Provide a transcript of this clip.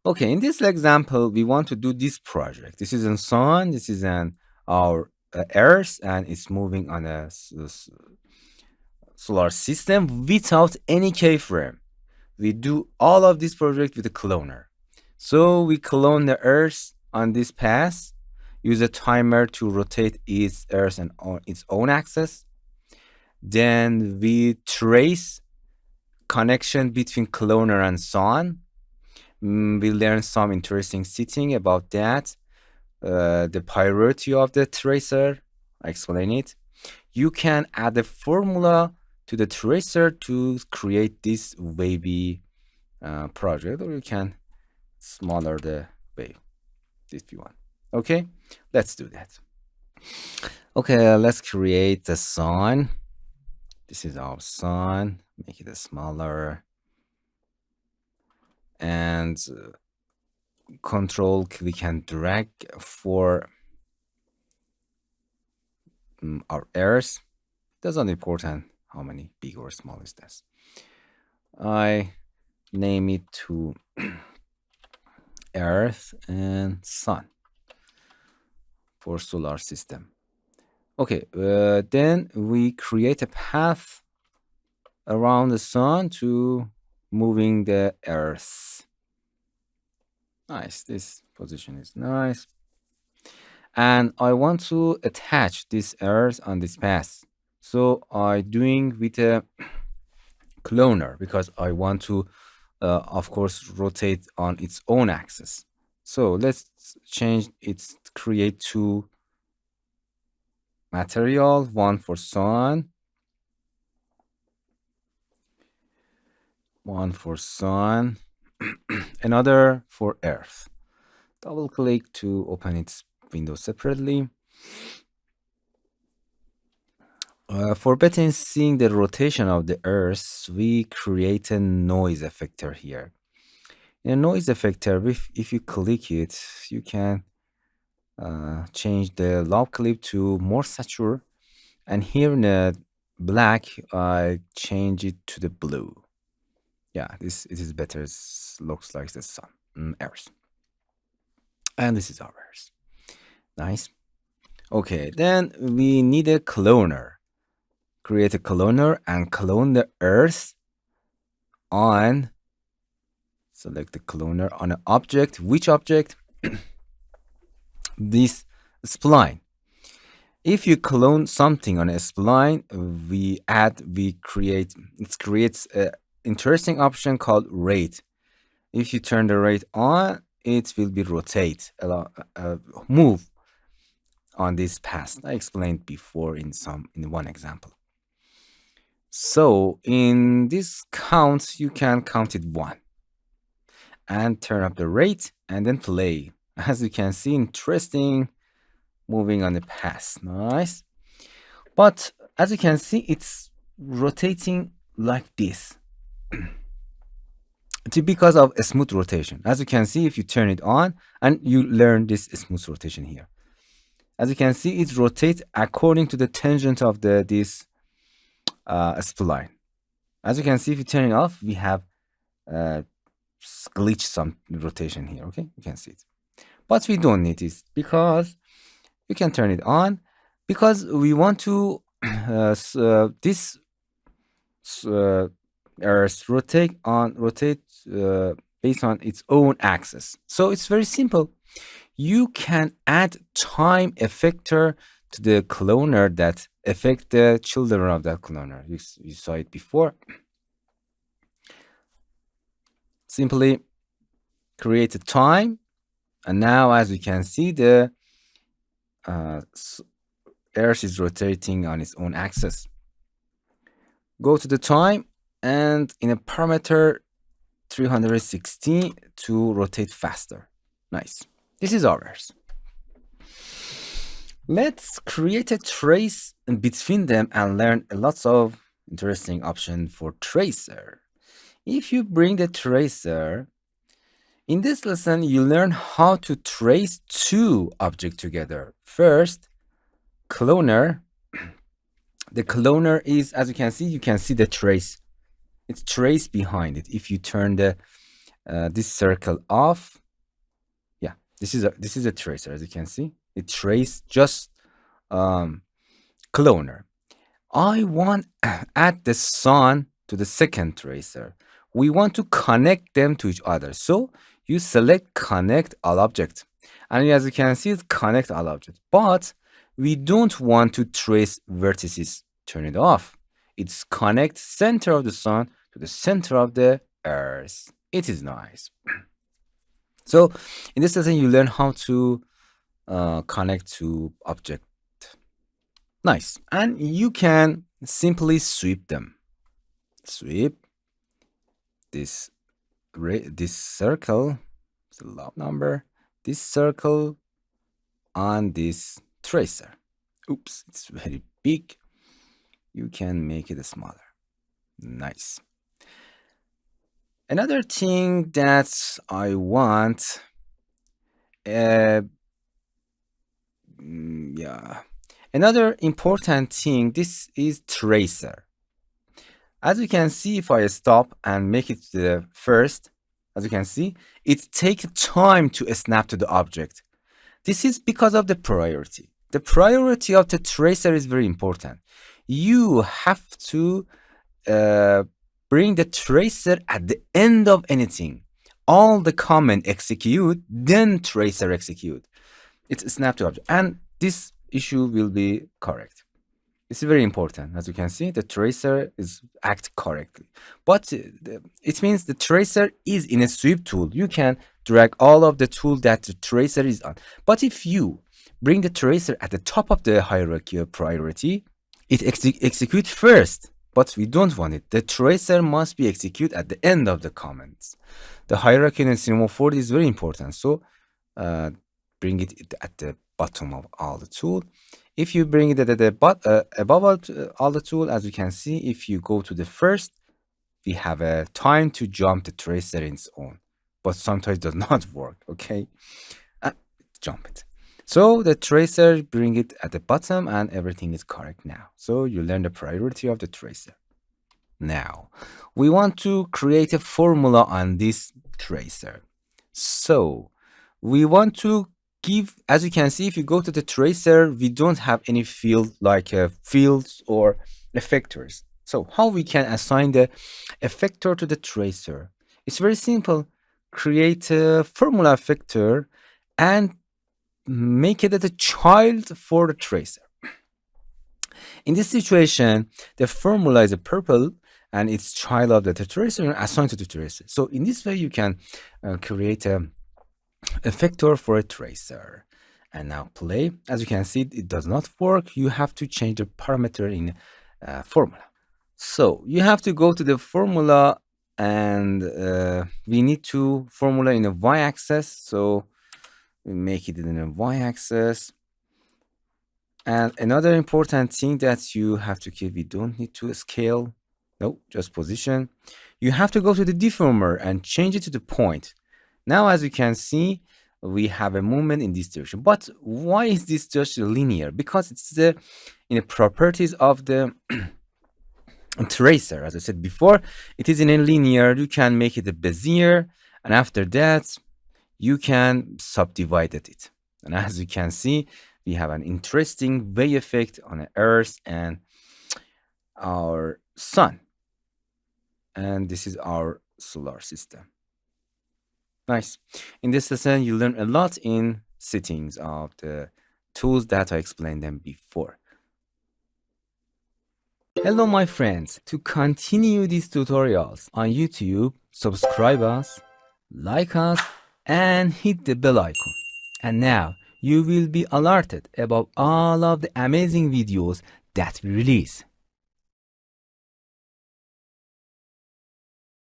Okay, in this example, we want to do this project. This is a sun, this is an our Earth, and it's moving on a solar system without any keyframe. We do all of this project with a cloner. So we clone the Earth on this path, use a timer to rotate its Earth and on its own axis. Then we trace connection between cloner and sun. We learn some interesting thing about that. The priority of the tracer. I explain it. You can add a formula to the tracer to create this wavy project, or you can smaller the wave if you want. Okay, let's do that. Okay, let's create the sun. This is our sun. Make it smaller. And control click and drag for our Earth. Doesn't important how many big or small is this. I name it to Earth and Sun for solar system. Okay, then we create a path around the sun to moving the Earth. Nice, this position is nice. And I want to attach this Earth on this path. So I doing with a cloner because I want to, of course, rotate on its own axis. So let's change its create two material, one for sun, one for sun, another for Earth. Double click to open its window separately. For better seeing the rotation of the Earth, we create a noise effector here. In a noise effector, if you click it, you can change the loud clip to more saturate. And here in the black, I change it to the blue. Yeah, it is better. It looks like the sun, Earth. And this is our Earth. Nice. Okay, then we need a cloner. Create a cloner and clone the Earth on, select the cloner on an object. Which object? This spline. If you clone something on a spline, it creates an interesting option called rate. If you turn the rate on, it will be rotate, move on this path. I explained before in one example. So in this count, you can count it 1 and turn up the rate and then play. As you can see, interesting, moving on the path. Nice. But as you can see, it's rotating like this. It's because of a smooth rotation. As you can see, if you turn it on and you learn this smooth rotation here. As you can see, it rotates according to the tangent of this spline. As you can see, if you turn it off, we have glitch some rotation here. Okay, you can see it, but we don't need this because you can turn it on because we want to this Earth rotate based on its own axis. So it's very simple. You can add time effector to the cloner that affect the children of that cloner. You saw it before. Simply create a time, and now as you can see, the Earth is rotating on its own axis. Go to the time and in a parameter 360 to rotate faster. Nice. This is our Earth. Let's create a trace between them and learn lots of interesting options for tracer. If you bring the tracer, in this lesson, you learn how to trace two objects together. First, cloner. The cloner is, as you can see the trace. It's trace behind it. If you turn the this circle off. Yeah, this is a tracer. As you can see, it trace just cloner. I want add the sun to the second tracer. We want to connect them to each other. So you select connect all object. And as you can see, it's connect all object. But we don't want to trace vertices. Turn it off. It's connect center of the sun to the center of the earth. It is nice. So in this lesson, you learn how to connect to object. Nice. And you can simply sweep them. Sweep this circle, the log number, this circle on this tracer. Oops, it's very big. You can make it smaller. Nice. Another thing that I want, another important thing, this is tracer. As you can see, if I stop and make it to the first, as you can see, it takes time to snap to the object. This is because of the priority. The priority of the tracer is very important. You have to bring the tracer at the end of anything. All the command execute, then tracer execute. It's snap to object. And this issue will be correct. It's very important. As you can see, the tracer is act correctly. But it means the tracer is in a sweep tool. You can drag all of the tool that the tracer is on. But if you bring the tracer at the top of the hierarchy of priority, it executes first. But we don't want it. The tracer must be executed at the end of the commands. The hierarchy in Cinema 4 is very important. So bring it at the bottom of all the tool. If you bring it at the above all the tool, as you can see, if you go to the first, we have a time to jump the tracer in its own, but sometimes it does not work. Okay, jump it. So the tracer, bring it at the bottom, and everything is correct now. So you learn the priority of the tracer. Now we want to create a formula on this tracer. So we want to give, as you can see, if you go to the tracer, we don't have any field like fields or effectors. So how we can assign the effector to the tracer? It's very simple. Create a formula effector and make it as a child for the tracer. In this situation, the formula is a purple and it's child of the tracer and assigned to the tracer. So in this way, you can create a effector for a tracer. And now play. As you can see, it does not work. You have to change the parameter in formula. So you have to go to the formula, and we need to formula in a y-axis. So we make it in a y-axis. And another important thing that you have to keep, we don't need to scale. No, just position. You have to go to the deformer and change it to the point. Now, as you can see, we have a movement in this direction. But why is this just linear? Because it's in the properties of the tracer. As I said before, it is in a linear. You can make it a Bezier, and after that, you can subdivide it. And as you can see, we have an interesting wave effect on the Earth and our Sun. And this is our solar system. Nice. In this lesson, you learn a lot in settings of the tools that I explained them before. Hello, my friends. To continue these tutorials on YouTube, subscribe us, like us, and hit the bell icon. And now you will be alerted about all of the amazing videos that we release.